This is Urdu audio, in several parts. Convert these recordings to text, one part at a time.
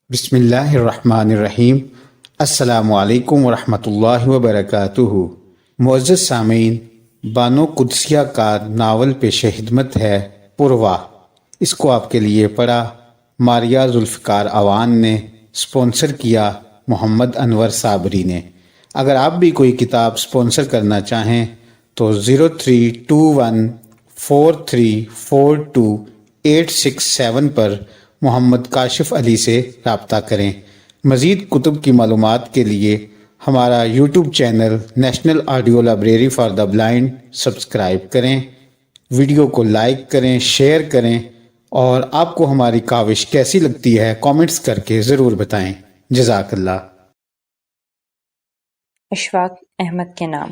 بسم اللہ الرحمن الرحیم۔ السلام علیکم ورحمۃ اللہ وبرکاتہ۔ معزز سامعین، بانو قدسیہ کا ناول پیش خدمت ہے پروا۔ اس کو آپ کے لیے پڑھا ماریہ ذوالفقار اوان نے، سپانسر کیا محمد انور صابری نے۔ اگر آپ بھی کوئی کتاب سپانسر کرنا چاہیں تو 0321434286 پر محمد کاشف علی سے رابطہ کریں۔ مزید کتب کی معلومات کے لیے ہمارا YouTube channel national audio library for the blind subscribe کریں، ویڈیو کو لائک کریں، شیئر کریں، اور آپ کو ہماری کاوش کیسی لگتی ہے کامنٹس کر کے ضرور بتائیں۔ جزاک اللہ۔ اشفاق احمد کے نام۔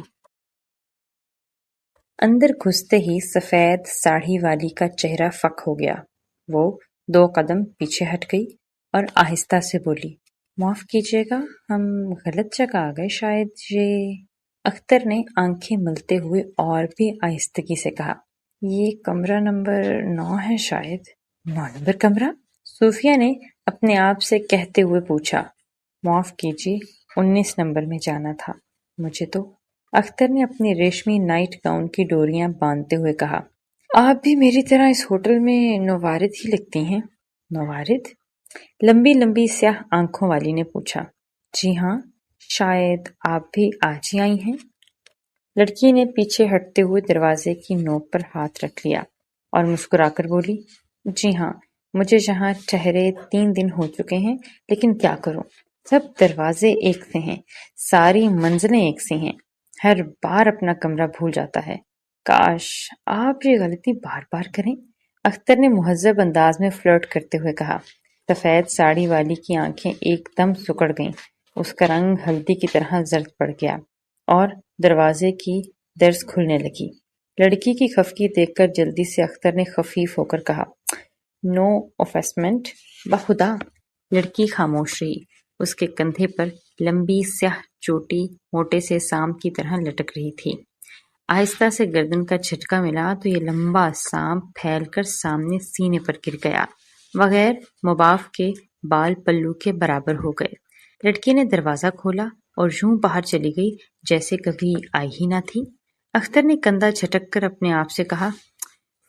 اندر گھستے ہی سفید ساڑھی والی کا چہرہ فک ہو گیا۔ وہ 2 قدم پیچھے ہٹ گئی اور آہستہ سے بولی، معاف کیجیے گا، ہم غلط جگہ آ گئے شاید۔ یہ اختر نے آنکھیں ملتے ہوئے اور بھی آہستگی سے کہا، یہ کمرہ نمبر 9 ہے شاید۔ 9 نمبر کمرہ؟ صوفیہ نے اپنے آپ سے کہتے ہوئے پوچھا۔ معاف کیجیے، 19 نمبر میں جانا تھا مجھے تو۔ اختر نے اپنی ریشمی نائٹ گاؤن کی ڈوریاں باندھتے ہوئے کہا، آپ بھی میری طرح اس ہوٹل میں نوارد ہی لگتی ہیں۔ نوارد؟ لمبی لمبی سیاہ آنکھوں والی نے پوچھا۔ جی ہاں، شاید آپ بھی آج ہی آئی ہیں۔ لڑکی نے پیچھے ہٹتے ہوئے دروازے کی نوک پر ہاتھ رکھ لیا اور مسکرا کر بولی، جی ہاں، مجھے یہاں ٹھہرے 3 دن ہو چکے ہیں، لیکن کیا کروں، سب دروازے ایک سے ہیں، ساری منزلیں ایک سی ہیں، ہر بار اپنا کمرہ بھول جاتا ہے۔ کاش آپ یہ غلطی بار بار کریں، اختر نے مہذب انداز میں فلرٹ کرتے ہوئے کہا۔ سفید ساڑی والی کی آنکھیں ایک دم سکڑ گئیں، اس کا رنگ ہلدی کی طرح زرد پڑ گیا اور دروازے کی درز کھلنے لگی۔ لڑکی کی خفگی دیکھ کر جلدی سے اختر نے خفیف ہو کر کہا، نو آفیسمنٹ، بخدا۔ لڑکی خاموش رہی، اس کے کندھے پر لمبی سیاہ چوٹی موٹے سے سام کی طرح لٹک رہی تھی۔ آہستہ سے گردن کا جھٹکا ملا تو یہ لمبا سام پھیل کر سامنے سینے پر گر گیا، بغیر مباف کے بال پلو کے برابر ہو گئے۔ لڑکی نے دروازہ کھولا اور یوں باہر چلی گئی جیسے کبھی آئی ہی نہ تھی۔ اختر نے کندھا جھٹک کر اپنے آپ سے کہا،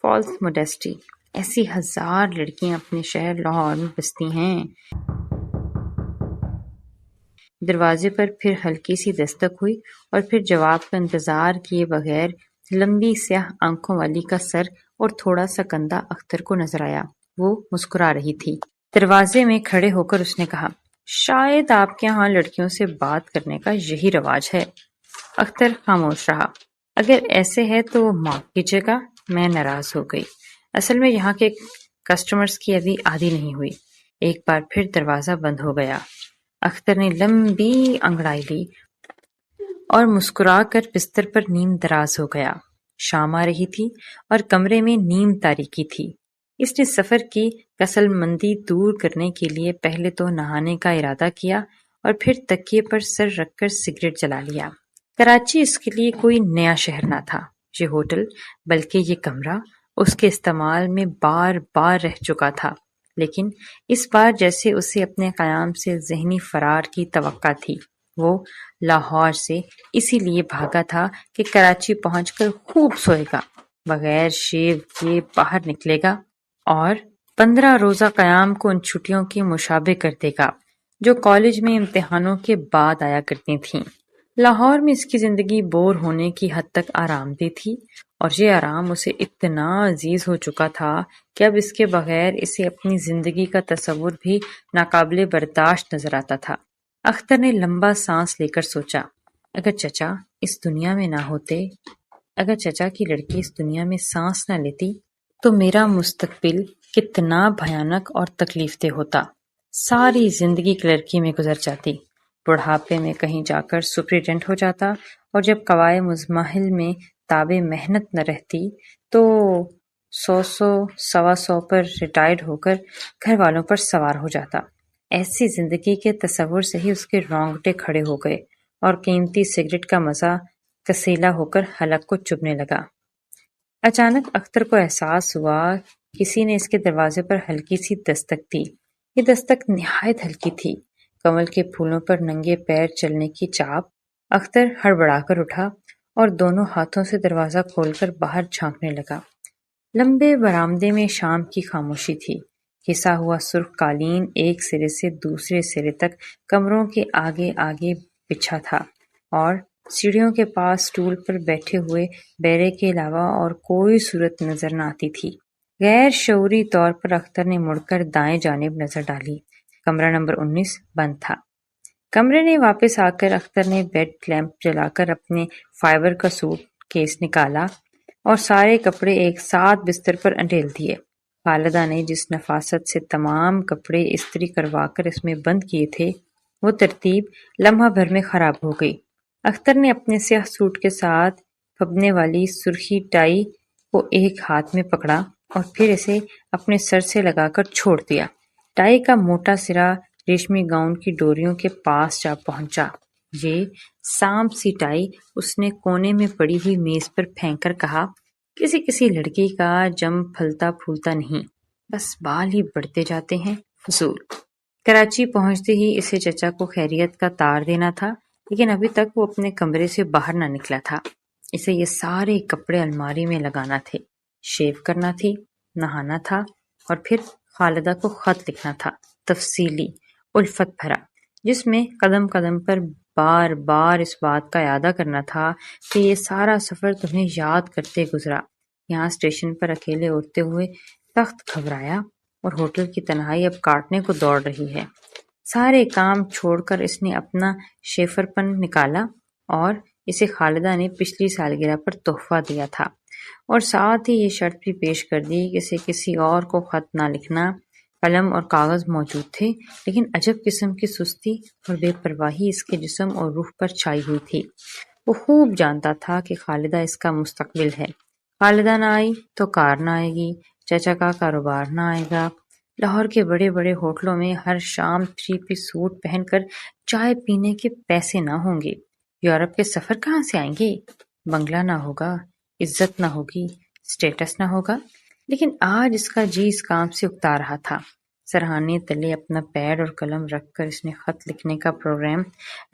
فالس موڈیسٹی، ایسی 1000 لڑکیاں اپنے شہر لاہور میں بستی ہیں۔ دروازے پر پھر ہلکی سی دستک ہوئی اور پھر جواب کا انتظار کیے بغیر لمبی سیاہ آنکھوں والی کا سر اور تھوڑا سا کندھا اختر کو نظر آیا۔ وہ مسکرا رہی تھی۔ دروازے میں کھڑے ہو کر اس نے کہا، شاید آپ کے ہاں لڑکیوں سے بات کرنے کا یہی رواج ہے۔ اختر خاموش رہا۔ اگر ایسے ہے تو معاف کیجیے گا، میں ناراض ہو گئی، اصل میں یہاں کے کسٹمرز کی ابھی عادی نہیں ہوئی۔ ایک بار پھر دروازہ بند ہو گیا۔ اختر نے لمبی انگڑائی لی اور مسکرا کر بستر پر نیم دراز ہو گیا۔ شام آ رہی تھی اور کمرے میں نیم تاریکی تھی۔ اس نے سفر کی کسل مندی دور کرنے کے لیے پہلے تو نہانے کا ارادہ کیا اور پھر تکیے پر سر رکھ کر سگریٹ جلا لیا۔ کراچی اس کے لیے کوئی نیا شہر نہ تھا، یہ ہوٹل بلکہ یہ کمرہ اس کے استعمال میں بار بار رہ چکا تھا، لیکن اس بار جیسے اسے اپنے قیام سے ذہنی فرار کی توقع تھی۔ وہ لاہور سے اسی لیے بھاگا تھا کہ کراچی پہنچ کر خوب سوئے گا، بغیر شیو کیے باہر نکلے گا اور 15 روزہ قیام کو ان چھٹیوں کی مشابہ کر دے گا جو کالج میں امتحانوں کے بعد آیا کرتی تھیں۔ لاہور میں اس کی زندگی بور ہونے کی حد تک آرام دہ تھی اور یہ آرام اسے اتنا عزیز ہو چکا تھا کہ اب اس کے بغیر اسے اپنی زندگی کا تصور بھی ناقابل برداشت نظر آتا تھا۔ اختر نے لمبا سانس لے کر سوچا، اگر چچا اس دنیا میں نہ ہوتے، اگر چچا کی لڑکی اس دنیا میں سانس نہ لیتی تو میرا مستقبل کتنا بھیانک اور تکلیف دہ ہوتا۔ ساری زندگی کلرکی میں گزر جاتی، بڑھاپے میں کہیں جا کر سپرنٹینڈنٹ ہو جاتا اور جب قوائے مزمحل میں تابع محنت نہ رہتی تو 100 پر ریٹائرڈ ہو کر گھر والوں پر سوار ہو جاتا۔ ایسی زندگی کے تصور سے ہی اس کے رونگٹے کھڑے ہو گئے اور قیمتی سگریٹ کا مزہ کسیلا ہو کر حلق کو چبھنے لگا۔ اچانک اختر کو احساس ہوا کسی نے اس کے دروازے پر ہلکی سی دستک دی۔ یہ دستک نہایت ہلکی تھی، کمل کے پھولوں پر ننگے پیر چلنے کی چاپ۔ اختر ہڑبڑا کر اٹھا اور دونوں ہاتھوں سے دروازہ کھول کر باہر جھانکنے لگا۔ لمبے برآمدے میں شام کی خاموشی تھی۔ گھسا ہوا سرخ قالین ایک سرے سے دوسرے سرے تک کمروں کے آگے آگے بچھا تھا، اور سیڑھیوں کے پاس اسٹول پر بیٹھے ہوئے بیرے کے علاوہ اور کوئی صورت نظر نہ آتی تھی۔ غیر شعوری طور پر اختر نے مڑ کر دائیں جانب نظر ڈالی۔ کمرہ نمبر 19 بند تھا۔ کمرے نے واپس آ کر اختر نے بیڈ لیمپ جلا کر اپنے فائبر کا سوٹ کیس نکالا اور سارے کپڑے ایک ساتھ بستر پر انڈیل دیے۔ خالدہ نے جس نفاست سے تمام کپڑے استری کروا کر اس میں بند کیے تھے، وہ ترتیب لمحہ بھر میں خراب ہو گئی۔ اختر نے اپنے سیاہ سوٹ کے ساتھ پھبنے والی سرخی ٹائی کو ایک ہاتھ میں پکڑا اور پھر اسے اپنے سر سے لگا کر چھوڑ دیا۔ ٹائی کا موٹا سرا ریشمی گاؤن کی ڈوریوں کے پاس جا پہنچا۔ یہ سانپ سی ٹائی اس نے کونے میں پڑی ہوئی میز پر پھینک کر کہا، کسی لڑکی کا جم پھلتا پھولتا نہیں، بس بال ہی بڑھتے جاتے ہیں، فضول۔ کراچی پہنچتے ہی اسے چچا کو خیریت کا تار دینا تھا، لیکن ابھی تک وہ اپنے کمرے سے باہر نہ نکلا تھا۔ اسے یہ سارے کپڑے الماری میں لگانا تھے، شیو کرنا تھی، نہانا تھا، اور پھر خالدہ کو خط لکھنا تھا، تفصیلی، الفت بھرا، جس میں قدم قدم پر بار بار اس بات کا اعادہ کرنا تھا کہ یہ سارا سفر تمہیں یاد کرتے گزرا۔ یہاں اسٹیشن پر اکیلے اڑتے ہوئے سخت گھبرایا، اور ہوٹل کی تنہائی اب کاٹنے کو دوڑ رہی ہے۔ سارے کام چھوڑ کر اس نے اپنا شیفر پن نکالا، اور اسے خالدہ نے پچھلی سالگرہ پر تحفہ دیا تھا، اور ساتھ ہی یہ شرط بھی پیش کر دی کہ اسے کسی اور کو خط نہ لکھنا۔ قلم اور کاغذ موجود تھے، لیکن عجب قسم کی سستی اور بے پرواہی اس کے جسم اور روح پر چھائی ہوئی تھی۔ وہ خوب جانتا تھا کہ خالدہ اس کا مستقبل ہے۔ خالدہ نہ آئی تو کار نہ آئے گی، چچا کا کاروبار نہ آئے گا، لاہور کے بڑے بڑے ہوٹلوں میں ہر شام 3 پیس سوٹ پہن کر چائے پینے کے پیسے نہ ہوں گے، یورپ کے سفر کہاں سے آئیں گے، بنگلہ نہ ہوگا، عزت نہ ہوگی، سٹیٹس نہ ہوگا۔ لیکن آج اس کا جی اس کام سے اکتا رہا تھا۔ سرہانے تلے اپنا پیڈ اور قلم رکھ کر اس نے خط لکھنے کا پروگرام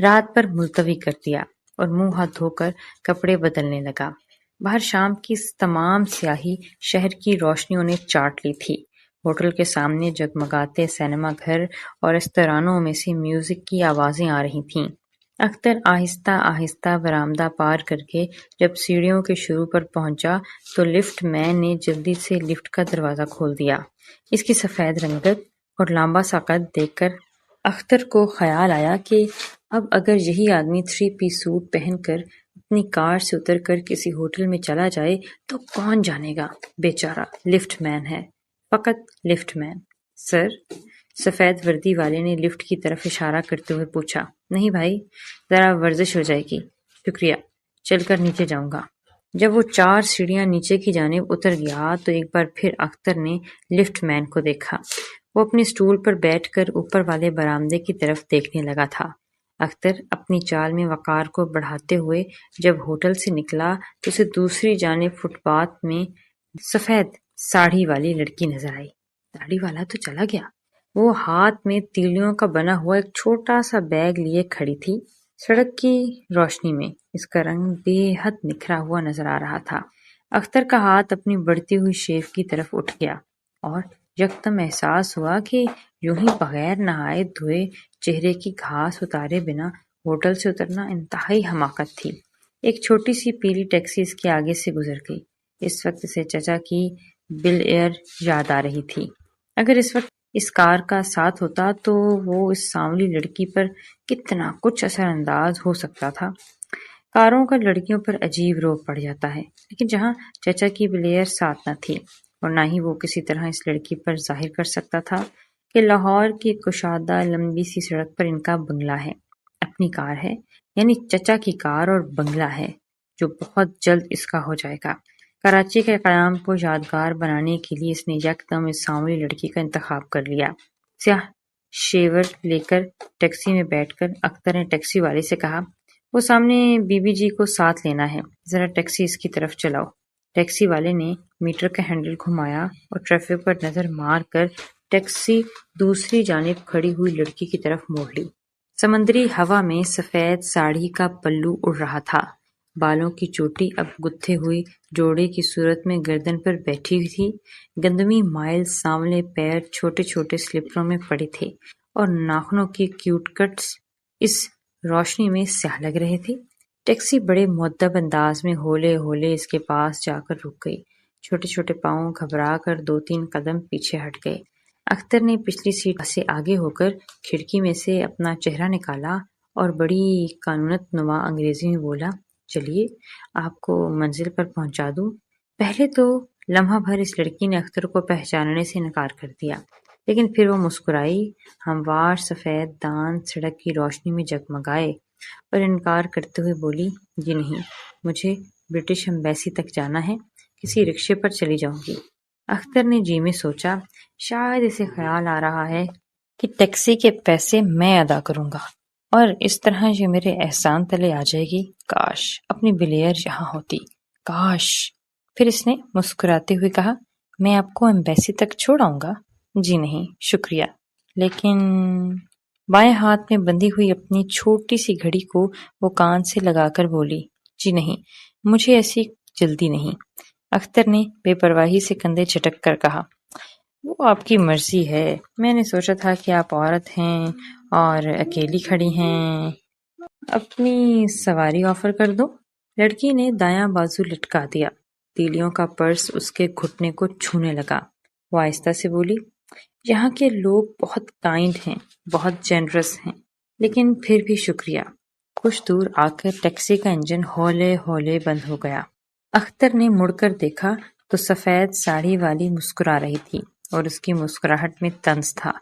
رات پر ملتوی کر دیا اور منہ ہاتھ دھو کر کپڑے بدلنے لگا۔ باہر شام کی تمام سیاہی شہر کی روشنیوں نے چاٹ لی تھی۔ ہوٹل کے سامنے جگمگاتے سینما گھر اور ریستورانوں میں سے میوزک کی آوازیں آ رہی تھیں۔ اختر آہستہ آہستہ برآمدہ پار کر کے جب سیڑھیوں کے شروع پر پہنچا تو لفٹ مین نے جلدی سے لفٹ کا دروازہ کھول دیا۔ اس کی سفید رنگت اور لمبا سا قد دیکھ کر اختر کو خیال آیا کہ اب اگر یہی آدمی 3 پیس سوٹ پہن کر اپنی کار سے اتر کر کسی ہوٹل میں چلا جائے تو کون جانے گا، بیچارہ لفٹ مین ہے، فقط لفٹ مین۔ سر، سفید وردی والے نے لفٹ کی طرف اشارہ کرتے ہوئے پوچھا۔ نہیں بھائی، ذرا ورزش ہو جائے گی، شکریہ، چل کر نیچے جاؤں گا۔ جب وہ 4 سیڑھیاں نیچے کی جانب اتر گیا تو ایک بار پھر اختر نے لفٹ مین کو دیکھا۔ وہ اپنے سٹول پر بیٹھ کر اوپر والے برآمدے کی طرف دیکھنے لگا تھا۔ اختر اپنی چال میں وقار کو بڑھاتے ہوئے جب ہوٹل سے نکلا تو اسے دوسری جانب فٹ پاتھ میں سفید ساڑھی والی لڑکی نظر آئی۔ داڑھی والا تو چلا گیا، وہ ہاتھ میں تیلیوں کا بنا ہوا ایک چھوٹا سا بیگ لیے کھڑی تھی۔ سڑک کی روشنی میں اس کا رنگ بے حد نکھرا ہوا نظر آ رہا تھا۔ اختر کا ہاتھ اپنی بڑھتی ہوئی شیو کی طرف اٹھ گیا اور یکدم احساس ہوا کہ یوں ہی بغیر نہائے دھوئے چہرے کی گھاس اتارے بنا ہوٹل سے اترنا انتہائی حماقت تھی۔ ایک چھوٹی سی پیلی ٹیکسی اس کے آگے سے گزر گئی۔ اس وقت اسے چچا کی بل ایئر یاد آ رہی تھی۔ اگر اس وقت اس کار کا ساتھ ہوتا تو وہ اس سانولی لڑکی پر کتنا کچھ اثر انداز ہو سکتا تھا۔ کاروں کا لڑکیوں پر عجیب روب پڑ جاتا ہے، لیکن جہاں چچا کی بل ایئر ساتھ نہ تھی اور نہ ہی وہ کسی طرح اس لڑکی پر ظاہر کر سکتا تھا کہ لاہور کی کشادہ لمبی سی سڑک پر ان کا بنگلہ ہے، اپنی کار ہے، یعنی چچا کی کار اور بنگلہ ہے جو بہت جلد اس کا ہو جائے گا۔ کراچی کے قیام کو یادگار بنانے کے لیے اس نے یکدم اس سانولی لڑکی کا انتخاب کر لیا۔ سیاہ شیور لے کر ٹیکسی میں بیٹھ کر اختر نے ٹیکسی والے سے کہا، وہ سامنے بی بی جی کو ساتھ لینا ہے، ذرا ٹیکسی اس کی طرف چلاؤ۔ ٹیکسی والے نے میٹر کا ہینڈل گھمایا اور ٹریفک پر نظر مار کر ٹیکسی دوسری جانب کھڑی ہوئی لڑکی کی طرف موڑ لی۔ سمندری ہوا میں سفید ساڑی کا پلو اڑ رہا تھا۔ بالوں کی چوٹی اب گتھے ہوئی جوڑے کی صورت میں گردن پر بیٹھی ہوئی تھی۔ گندمی مائل سانولے پیر چھوٹے چھوٹے سلپروں میں پڑے تھے اور ناخنوں کی کیوٹ کٹس اس روشنی میں سیاہ لگ رہے تھے۔ ٹیکسی بڑے مؤدب انداز میں ہولے ہولے اس کے پاس جا کر رک گئی۔ چھوٹے چھوٹے پاؤں گھبرا کر 2-3 قدم پیچھے ہٹ گئے۔ اختر نے پچھلی سیٹ سے آگے ہو کر کھڑکی میں سے اپنا چہرہ نکالا اور بڑی قانونت نما انگریزی میں بولا، چلیے آپ کو منزل پر پہنچا دوں۔ پہلے تو لمحہ بھر اس لڑکی نے اختر کو پہچاننے سے انکار کر دیا، لیکن پھر وہ مسکرائی، ہموار سفید دانت سڑک کی روشنی میں جگمگائے اور انکار کرتے ہوئے بولی، جی نہیں، مجھے برٹش ایمبیسی تک جانا ہے، کسی رکشے پر چلی جاؤں گی۔ اختر نے جی میں سوچا، شاید اسے خیال آ رہا ہے کہ ٹیکسی کے پیسے میں ادا کروں گا اور اس طرح یہ میرے احسان تلے آ جائے گی۔ کاش اپنی بلیئر یہاں ہوتی، کاش۔ پھر اس نے مسکراتے ہوئے کہا، میں آپ کو ایمبیسی تک چھوڑ آؤں گا۔ جی نہیں شکریہ، لیکن بائیں ہاتھ میں بندھی ہوئی اپنی چھوٹی سی گھڑی کو وہ کان سے لگا کر بولی، جی نہیں، مجھے ایسی جلدی نہیں۔ اختر نے بے پرواہی سے کندھے جھٹک کر کہا، وہ آپ کی مرضی ہے، میں نے سوچا تھا کہ آپ عورت ہیں اور اکیلی کھڑی ہیں، اپنی سواری آفر کر دو۔ لڑکی نے دایاں بازو لٹکا دیا، تیلیوں کا پرس اس کے گھٹنے کو چھونے لگا۔ وہ آہستہ سے بولی، یہاں کے لوگ بہت کائنڈ ہیں، بہت جنرس ہیں، لیکن پھر بھی شکریہ۔ کچھ دور آ کر ٹیکسی کا انجن ہولے ہولے بند ہو گیا۔ اختر نے مڑ کر دیکھا تو سفید ساڑی والی مسکرا رہی تھی اور اس کی مسکراہٹ میں طنز تھا،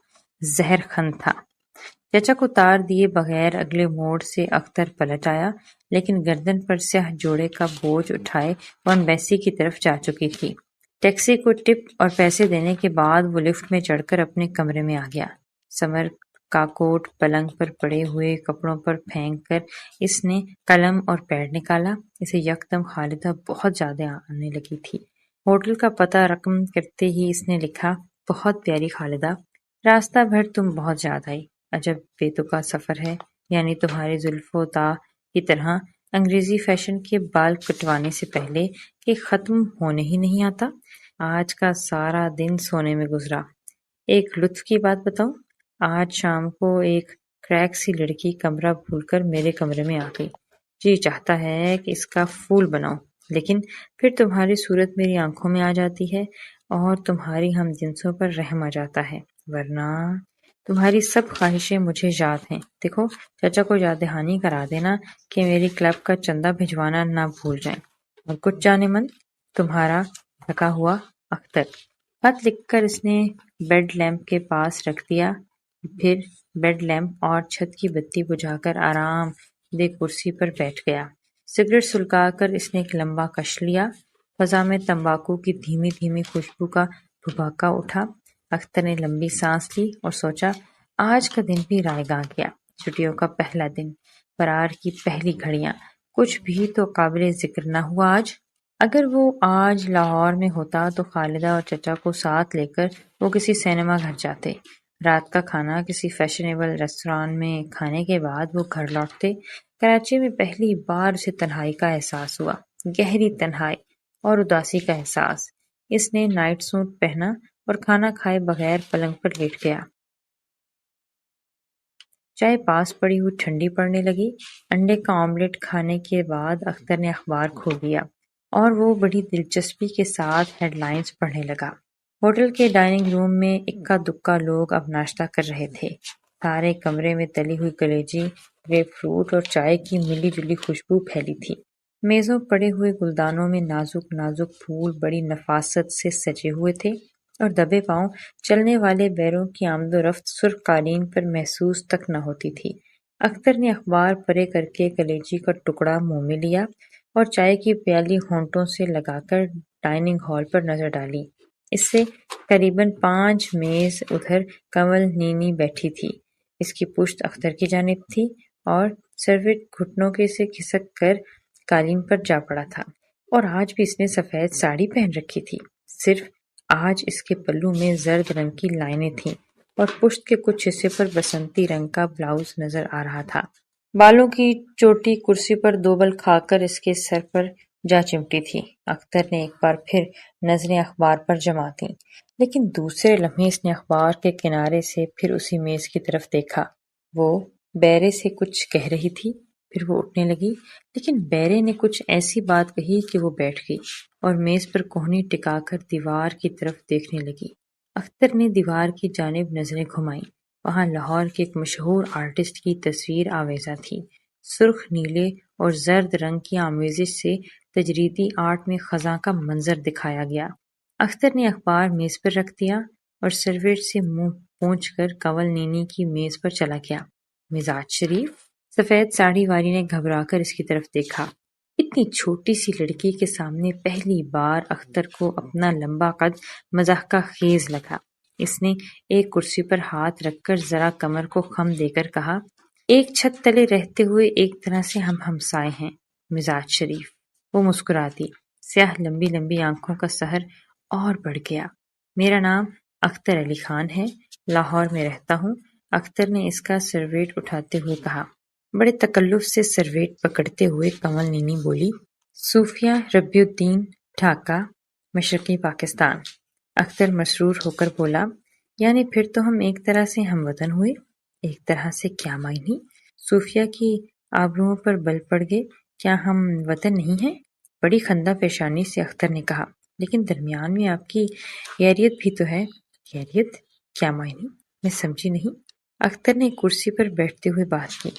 زہر خند تھا۔ چچا کو تار دیے بغیر اگلے موڑ سے اختر پلٹ آیا، لیکن گردن پر سیاہ جوڑے کا بوجھ اٹھائے وہ ایمبیسی کی طرف جا چکی تھی۔ ٹیکسی کو ٹپ اور پیسے دینے کے بعد وہ لفٹ میں چڑھ کر اپنے کمرے میں آ گیا۔ سمر کا کوٹ پلنگ پر پڑے ہوئے کپڑوں پر پھینک کر اس نے قلم اور پیڈ نکالا۔ اسے یکدم خالدہ بہت زیادہ آنے لگی تھی۔ ہوٹل کا پتہ رقم کرتے ہی اس نے لکھا، بہت پیاری خالدہ، راستہ بھر تم بہت یاد آئی، عجب بے تکا سفر ہے، یعنی تمہاری زلف و تا کی طرح انگریزی فیشن کے بال کٹوانے سے پہلے کہ ختم ہونے ہی نہیں آتا۔ آج کا سارا دن سونے میں گزرا۔ ایک لطف کی بات بتاؤں، آج شام کو ایک کریک سی لڑکی کمرہ بھول کر میرے کمرے میں آ گئی۔ جی چاہتا ہے کہ اس کا پھول بناؤں، لیکن پھر تمہاری صورت میری آنکھوں میں آ جاتی ہے اور تمہاری ہم جنسوں پر رحم آ جاتا ہے، ورنہ تمہاری سب خواہشیں مجھے یاد ہیں۔ دیکھو چچا کو یاد دہانی کرا دینا کہ میری کلب کا چندہ بھجوانا نہ بھول جائیں، اور کچھ جانے من، تمہارا تھکا ہوا اختر۔ خط لکھ کر اس نے بیڈ لیمپ کے پاس رکھ دیا، پھر بیڈ لیمپ اور چھت کی بتی بجھا کر آرام دہ کرسی پر بیٹھ گیا۔ سگریٹ سلگا کر اس نے ایک لمبا کش لیا۔ فضا میں تمباکو کی دھیمی دھیمی خوشبو کا بھباکا اٹھا۔ اختر نے لمبی سانس لی اور سوچا، آج کا دن بھی رائیگاں گیا، چھٹیوں کا پہلا دن، فرار کی پہلی گھڑیاں، کچھ بھی تو قابل ذکر نہ ہوا آج۔ اگر وہ آج لاہور میں ہوتا تو خالدہ اور چچا کو ساتھ لے کر وہ کسی سینما گھر جاتے۔ رات کا کھانا کسی فیشنیبل ریستوران میں کھانے کے بعد وہ گھر لوٹتے۔ کراچی میں پہلی بار اسے تنہائی کا احساس ہوا، گہری تنہائی اور اداسی کا احساس۔ اس نے نائٹ سوٹ پہنا اور کھانا کھائے بغیر پلنگ پر لیٹ گیا۔ چائے پاس پڑی ہوئی ٹھنڈی پڑنے لگی۔ انڈے کا آملیٹ کھانے کے بعد اختر نے اخبار کھول دیا اور وہ بڑی دلچسپی کے ساتھ ہیڈ لائنز پڑھنے لگا۔ ہوٹل کے ڈائننگ روم میں اکا دکا لوگ اب ناشتہ کر رہے تھے۔ سارے کمرے میں تلی ہوئی کلیجی، گریپ فروٹ اور چائے کی ملی جلی خوشبو پھیلی تھی۔ میزوں پڑے ہوئے گلدانوں میں نازک نازک پھول بڑی نفاست سے سجے ہوئے تھے اور دبے پاؤں چلنے والے بیروں کی آمد و رفت سرخ قالین پر محسوس تک نہ ہوتی تھی۔ اختر نے اخبار پرے کر کے کلیجی کا ٹکڑا منہ میں لیا اور چائے کی پیالی ہونٹوں سے لگا کر ڈائننگ ہال پر نظر ڈالی۔ اس سے قریباً 5 میز ادھر کنول نینی بیٹھی تھی۔ اس کی پشت اختر کی جانب تھی اور سروٹ گھٹنوں کے سے کھسک کر قالین پر جا پڑا تھا، اور آج بھی اس نے سفید ساڑی پہن رکھی تھی۔ صرف آج اس کے پلو میں زرد رنگ کی لائنیں تھیں اور پشت کے کچھ حصے پر بسنتی رنگ کا بلاؤز نظر آ رہا تھا۔ بالوں کی چوٹی کرسی پر دو بل کھا کر اس کے سر پر جا چمٹی تھی۔ اختر نے ایک بار پھر نظریں اخبار پر جما دیں، لیکن دوسرے لمحے اس نے اخبار کے کنارے سے پھر اسی میز کی طرف دیکھا۔ وہ بیرے سے کچھ کہہ رہی تھی، پھر وہ اٹھنے لگی، لیکن بیرے نے کچھ ایسی بات کہی کہ وہ بیٹھ گئی اور میز پر کوہنی ٹکا کر دیوار کی طرف دیکھنے لگی۔ اختر نے دیوار کی جانب نظریں گھمائیں۔ وہاں لاہور کے ایک مشہور آرٹسٹ کی تصویر آویزاں تھی۔ سرخ نیلے اور زرد رنگ کی آمیزش سے تجریدی آرٹ میں خزاں کا منظر دکھایا گیا۔ اختر نے اخبار میز پر رکھ دیا اور سرویٹ سے منہ پونچھ کر کنول نینی کی میز پر چلا گیا۔ مزاج شریف؟ سفید ساڑھی والی نے گھبرا کر اس کی طرف دیکھا۔ اتنی چھوٹی سی لڑکی کے سامنے پہلی بار اختر کو اپنا لمبا قد مضحکہ خیز لگا۔ اس نے ایک کرسی پر ہاتھ رکھ کر ذرا کمر کو خم دے کر کہا، ایک چھت تلے رہتے ہوئے ایک طرح سے ہم ہمسائے ہیں، مزاج شریف۔ وہ مسکرا دی۔ سیاہ لمبی لمبی آنکھوں کا سحر اور بڑھ گیا۔ میرا نام اختر علی خان ہے، لاہور میں رہتا ہوں۔ اختر نے اس کا سرویٹ اٹھاتے ہوئے کہا۔ بڑے تکلف سے سرویٹ پکڑتے ہوئے کنول نینی بولی، صوفیہ ربیع الدین، ڈھاکہ، مشرقی پاکستان۔ اختر مسرور ہو کر بولا، یعنی پھر تو ہم ایک طرح سے ہم وطن ہوئے۔ ایک طرح سے کیا معنی؟ صوفیہ کی آبروؤں پر بل پڑ گئے۔ کیا ہم وطن نہیں ہیں؟ بڑی خندہ پیشانی سے اختر نے کہا، لیکن درمیان میں آپ کی خیریت بھی تو ہے۔ خیریت؟ کیا معنی؟ میں سمجھی نہیں۔ اختر نے کرسی پر بیٹھتے ہوئے بات کی،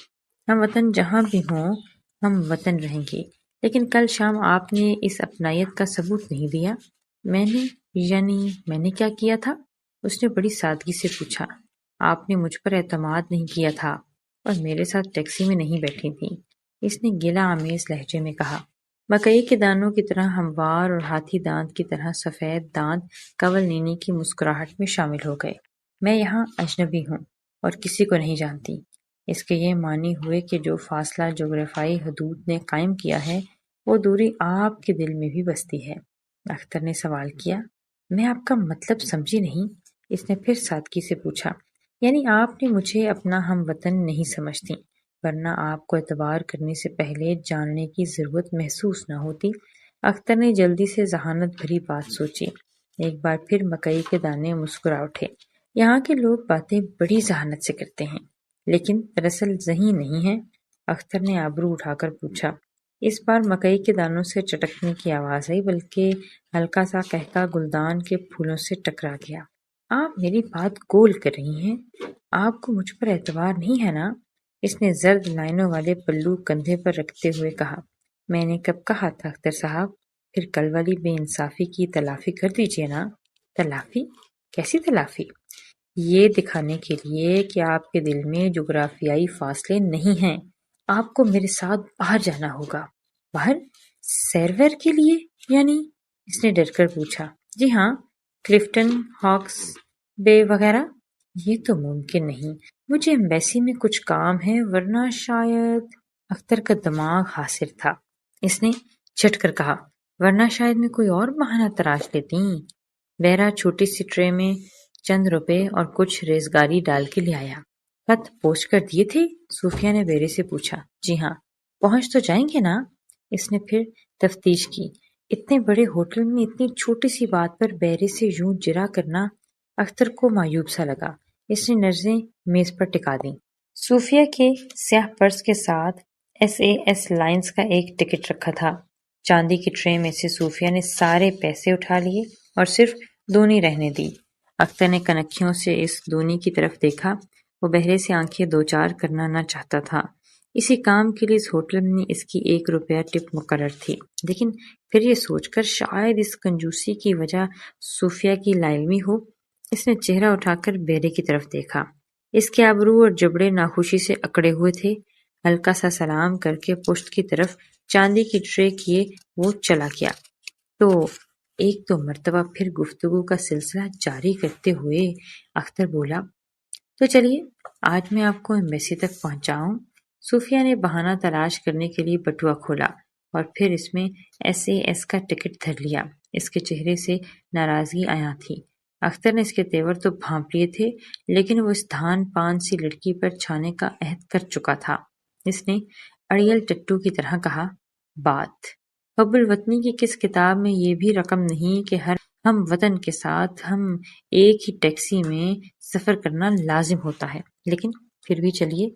ہم وطن جہاں بھی ہوں ہم وطن رہیں گے، لیکن کل شام آپ نے اس اپنائیت کا ثبوت نہیں دیا۔ میں نے کیا کیا تھا؟ اس نے بڑی سادگی سے پوچھا۔ آپ نے مجھ پر اعتماد نہیں کیا تھا اور میرے ساتھ ٹیکسی میں نہیں بیٹھی تھی، اس نے گلہ آمیز لہجے میں کہا۔ مکئی کے دانوں کی طرح ہموار اور ہاتھی دانت کی طرح سفید دانت کنول نینی کی مسکراہٹ میں شامل ہو گئے۔ میں یہاں اجنبی ہوں اور کسی کو نہیں جانتی۔ اس کے یہ معنی ہوئے کہ جو فاصلہ جغرافیائی حدود نے قائم کیا ہے وہ دوری آپ کے دل میں بھی بستی ہے۔ اختر نے سوال کیا، میں آپ کا مطلب سمجھی نہیں۔ اس نے پھر سادگی سے پوچھا، یعنی آپ نے مجھے اپنا ہم وطن نہیں سمجھتی، ورنہ آپ کو اعتبار کرنے سے پہلے جاننے کی ضرورت محسوس نہ ہوتی۔ اختر نے جلدی سے ذہانت بھری بات سوچی۔ ایک بار پھر مکئی کے دانے مسکرا اٹھے۔ یہاں کے لوگ باتیں بڑی ذہانت سے کرتے ہیں، لیکن دراصل ذہین نہیں ہیں۔ اختر نے آبرو اٹھا کر پوچھا۔ اس بار مکئی کے دانوں سے چٹکنے کی آواز آئی، بلکہ ہلکا سا قہقہ گلدان کے پھولوں سے ٹکرا گیا۔ آپ میری بات گول کر رہی ہیں، آپ کو مجھ پر اعتبار نہیں ہے نا؟ اس نے زرد لائنوں والے پلو کندھے پر رکھتے ہوئے کہا۔ میں نے کب کہا تھا اختر صاحب؟ پھر کل والی بے انصافی کی تلافی کر دیجیے نا۔ تلافی؟ کیسی تلافی؟ یہ دکھانے کے لیے کہ آپ کے دل میں جغرافیائی فاصلے نہیں ہیں۔ آپ کو میرے ساتھ باہر جانا ہوگا۔ باہر؟ سیر ویر کے لیے یعنی؟ اس نے ڈر کر پوچھا۔ جی ہاں، کلفٹن، ہاکس بے وغیرہ۔ یہ تو ممکن نہیں، مجھے ایمبیسی میں کچھ کام ہے، ورنہ شاید۔ اختر کا دماغ حاضر تھا۔ اس نے جھٹ کر کہا، ورنہ شاید میں کوئی اور بہانہ تراش لیتی۔ بیرا چھوٹی سی ٹرے میں چند روپے اور کچھ ریزگاری ڈال کے لے آیا۔ خط پوسٹ کر دیے تھے؟ صوفیہ نے بیرے سے پوچھا۔ جی ہاں۔ پہنچ تو جائیں گے نا؟ اس نے پھر تفتیش کی۔ اتنے بڑے ہوٹل میں اتنی چھوٹی سی بات پر بیرے سے یوں جرا کرنا اختر کو معیوب سا لگا۔ اس نے نظریں میز پر ٹکا دیں۔ صوفیہ کے سیاہ پرس کے ساتھ SAS لائنز کا ایک ٹکٹ رکھا تھا۔ چاندی کی ٹرے میں سے صوفیہ نے سارے پیسے اٹھا لیے اور صرف دونی رہنے دی۔ اختر نے کنکھیوں سے اس دونی کی طرف دیکھا۔ وہ بہرے سے آنکھیں دوچار کرنا نہ چاہتا تھا۔ اسی کام کے لیے اس ہوٹل میں اس کی 1 روپیہ ٹپ مقرر تھی، لیکن پھر یہ سوچ کر شاید اس کنجوسی کی وجہ صوفیہ کی لا علمی ہو، اس نے چہرہ اٹھا کر بیرے کی طرف دیکھا۔ اس کے ابرو اور جبڑے ناخوشی سے اکڑے ہوئے تھے۔ ہلکا سا سلام کر کے پشت کی طرف چاندی کی ٹرے کیے وہ چلا گیا۔ تو ایک دو مرتبہ پھر گفتگو کا سلسلہ جاری کرتے ہوئے اختر بولا، تو چلیے آج میں آپ کو ایمبیسی تک پہنچاؤں۔ صوفیہ نے بہانہ تلاش کرنے کے لیے بٹوا کھولا اور پھر اس میں SAS کا ٹکٹ دھر لیا۔ اس کے چہرے سے ناراضگی عیاں تھی۔ اختر نے اس کے تیور تو بھانپ لیے تھے، لیکن وہ اس دھان پان سی لڑکی پر چھانے کا عہد کر چکا تھا۔ اس نے اڑیل ٹٹو کی طرح کہا، بات حب الوطنی کی کس کتاب میں یہ بھی رقم نہیں کہ ہر ہم وطن کے ساتھ ہم ایک ہی ٹیکسی میں سفر کرنا لازم ہوتا ہے، لیکن پھر بھی چلیے۔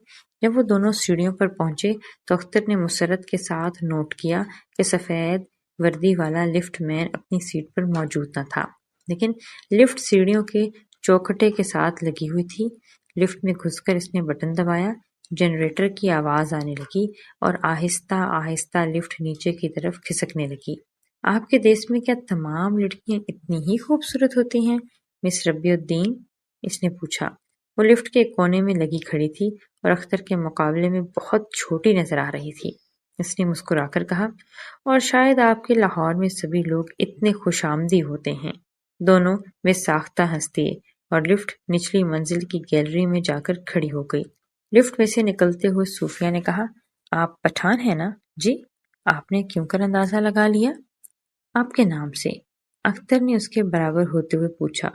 جب وہ دونوں سیڑھیوں پر پہنچے تو اختر نے مسرت کے ساتھ نوٹ کیا کہ سفید وردی والا لفٹ مین اپنی سیٹ پر موجود نہ تھا، لیکن لفٹ سیڑھیوں کے چوکھٹے کے ساتھ لگی ہوئی تھی۔ لفٹ میں گھس کر اس نے بٹن دبایا، جنریٹر کی آواز آنے لگی اور آہستہ آہستہ لفٹ نیچے کی طرف کھسکنے لگی۔ آپ کے دیس میں کیا تمام لڑکیاں اتنی ہی خوبصورت ہوتی ہیں مس ربیع الدین؟ اس نے پوچھا۔ وہ لفٹ کے کونے میں لگی کھڑی تھی اور اختر کے مقابلے میں بہت چھوٹی نظر آ رہی تھی۔ اس نے مسکرا کر کہا، اور شاید آپ کے لاہور میں سبھی لوگ اتنے خوش آمدی ہوتے ہیں۔ دونوں بے ساختہ ہنس دیے اور لفٹ نچلی منزل کی گیلری میں جا کر کھڑی ہو گئی۔ لفٹ میں سے نکلتے ہوئے صوفیہ نے کہا، آپ پٹھان ہیں نا؟ جی۔ آپ نے کیوں کر اندازہ لگا لیا؟ آپ کے نام سے، اختر نے اس کے برابر ہوتے ہوئے پوچھا۔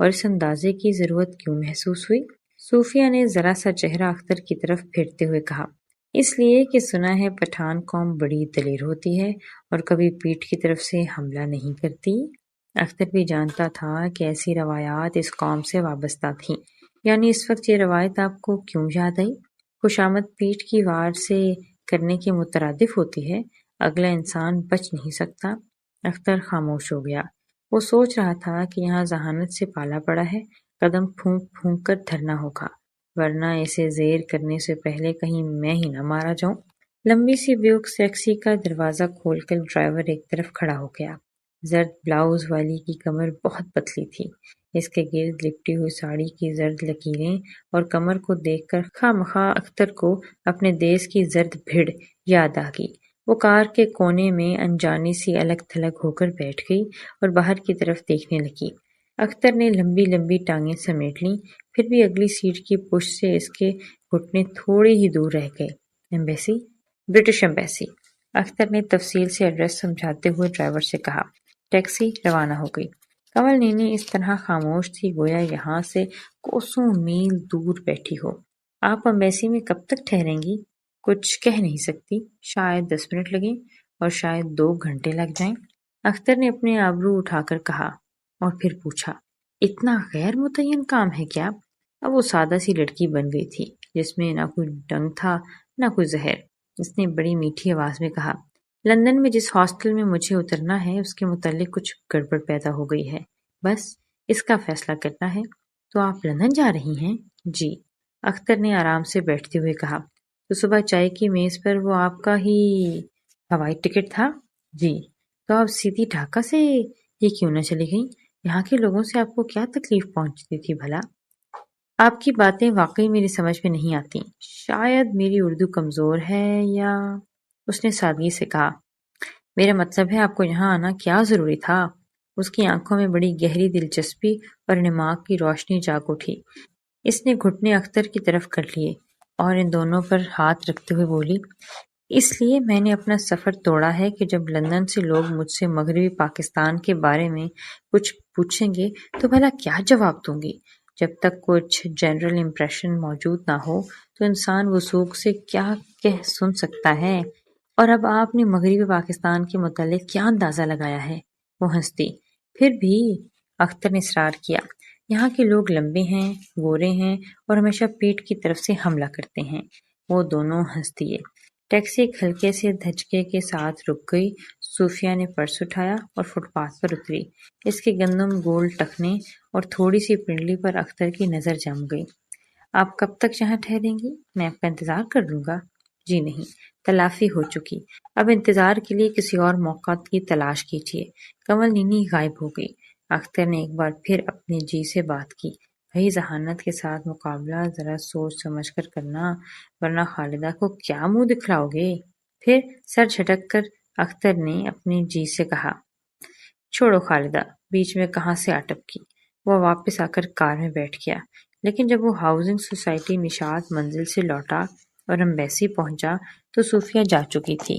اور اس اندازے کی ضرورت کیوں محسوس ہوئی؟ صوفیہ نے ذرا سا چہرہ اختر کی طرف پھیرتے ہوئے کہا، اس لیے کہ سنا ہے پٹھان قوم بڑی دلیر ہوتی ہے اور کبھی پیٹھ کی طرف سے حملہ نہیں کرتی۔ اختر بھی جانتا تھا کہ ایسی روایات اس قوم سے وابستہ تھیں، یعنی اس وقت یہ روایت آپ کو کیوں یاد آئی؟ خوشامد پیٹھ کی وار سے کرنے کے مترادف ہوتی ہے، اگلا انسان بچ نہیں سکتا۔ اختر خاموش ہو گیا۔ وہ سوچ رہا تھا کہ یہاں ذہانت سے پالا پڑا ہے، قدم پھونک پھونک کر دھرنا ہوگا، ورنہ اسے زیر کرنے سے پہلے کہیں میں ہی نہ مارا جاؤں۔ لمبی سی بیوک ٹیکسی کا دروازہ کھول کر ڈرائیور ایک طرف کھڑا ہو گیا۔ زرد بلاؤز والی کی کمر بہت پتلی تھی، اس کے گرد لپٹی ہوئی ساڑی کی زرد لکیریں اور کمر کو دیکھ کر خواہ مخواہ اختر کو اپنے دیس کی زرد بھیڑ یاد آ گئی۔ وہ کار کے کونے میں انجانی سی الگ تھلگ ہو کر بیٹھ گئی اور باہر کی طرف دیکھنے لگی۔ اختر نے لمبی لمبی ٹانگیں سمیٹ لیں، پھر بھی اگلی سیٹ کی پشت سے اس کے گھٹنے تھوڑے ہی دور رہ گئے۔ ایمبیسی؟ British embassy. اختر نے تفصیل سے ایڈریس سمجھاتے ہوئے ڈرائیور سے کہا۔ ٹیکسی روانہ ہو گئی۔ کمل نینی اس طرح خاموش تھی گویا یہاں سے کوسوں میل دور بیٹھی ہو۔ آپ ایمبیسی میں کب تک ٹھہریں گی؟ کچھ کہہ نہیں سکتی، شاید 10 منٹ لگیں اور شاید 2 گھنٹے لگ جائیں۔ اختر نے اپنے آبرو اٹھا کر کہا اور پھر پوچھا، اتنا غیر متعین کام ہے کیا؟ اب وہ سادہ سی لڑکی بن گئی تھی جس میں نہ کوئی ڈنگ تھا نہ کوئی زہر۔ اس نے بڑی میٹھی آواز میں کہا، لندن میں جس ہاسٹل میں مجھے اترنا ہے اس کے متعلق کچھ گڑبڑ پیدا ہو گئی ہے، بس اس کا فیصلہ کرنا ہے۔ تو آپ لندن جا رہی ہیں؟ جی، اختر نے آرام سے بیٹھتے ہوئے کہا۔ تو صبح چائے کی میز پر وہ آپ کا ہی ہوائی ٹکٹ تھا؟ جی۔ تو آپ سیدھی ڈھاکہ سے یہ کیوں نہ چلی گئیں؟ یہاں کے لوگوں سے آپ کو کیا تکلیف پہنچتی تھی بھلا؟ آپ کی باتیں واقعی میری سمجھ میں نہیں آتی، شاید میری اردو کمزور ہے یا… اس نے سادگی سے کہا، میرا مطلب ہے آپ کو یہاں آنا کیا ضروری تھا؟ اس کی آنکھوں میں بڑی گہری دلچسپی اور نماغ کی روشنی جاگ اٹھی۔ اس نے گھٹنے اختر کی طرف کر لیے اور ان دونوں پر ہاتھ رکھتے ہوئے بولی، اس لیے میں نے اپنا سفر توڑا ہے کہ جب لندن سے لوگ مجھ سے مغربی پاکستان کے بارے میں کچھ پوچھیں گے تو بھلا کیا جواب دوں گی؟ جب تک کچھ جنرل امپریشن موجود نہ ہو تو انسان وثوق سے کیا کہہ سن سکتا ہے؟ اور اب آپ نے مغربی پاکستان کے متعلق کیا اندازہ لگایا ہے؟ وہ ہنس دی۔ پھر بھی، اختر نے اصرار کیا، یہاں کے لوگ لمبے ہیں، گورے ہیں اور ہمیشہ پیٹ کی طرف سے حملہ کرتے ہیں۔ وہ دونوں ہنس دیے۔ ٹیکسی ایک ہلکے سے دھچکے کے ساتھ رک گئی۔ صوفیہ نے پرس اٹھایا اور فٹ پاتھ پر اتری۔ اس کے گندم گول ٹخنے اور تھوڑی سی پنڈلی پر اختر کی نظر جم گئی۔ آپ کب تک یہاں ٹھہریں گی؟ میں آپ کا انتظار کر لوں گا؟ جی نہیں، تلافی ہو چکی، اب انتظار کے لیے کسی اور موقع کی تلاش کیجیے۔ کمل نینی غائب ہو گئی۔ اختر نے ایک بار پھر اپنے جی سے بات کی، بھئی ذہانت کے ساتھ مقابلہ ذرا سوچ سمجھ کر کرنا، ورنہ خالدہ کو کیا منہ دکھلاؤ گے؟ پھر سر جھٹک کر اختر نے اپنے جی سے کہا، چھوڑو خالدہ، بیچ میں کہاں سے آ ٹپکی۔ وہ واپس آ کر کار میں بیٹھ گیا، لیکن جب وہ ہاؤسنگ سوسائٹی نشاط منزل سے لوٹا اور ایمبیسی پہنچا تو صوفیہ جا چکی تھی۔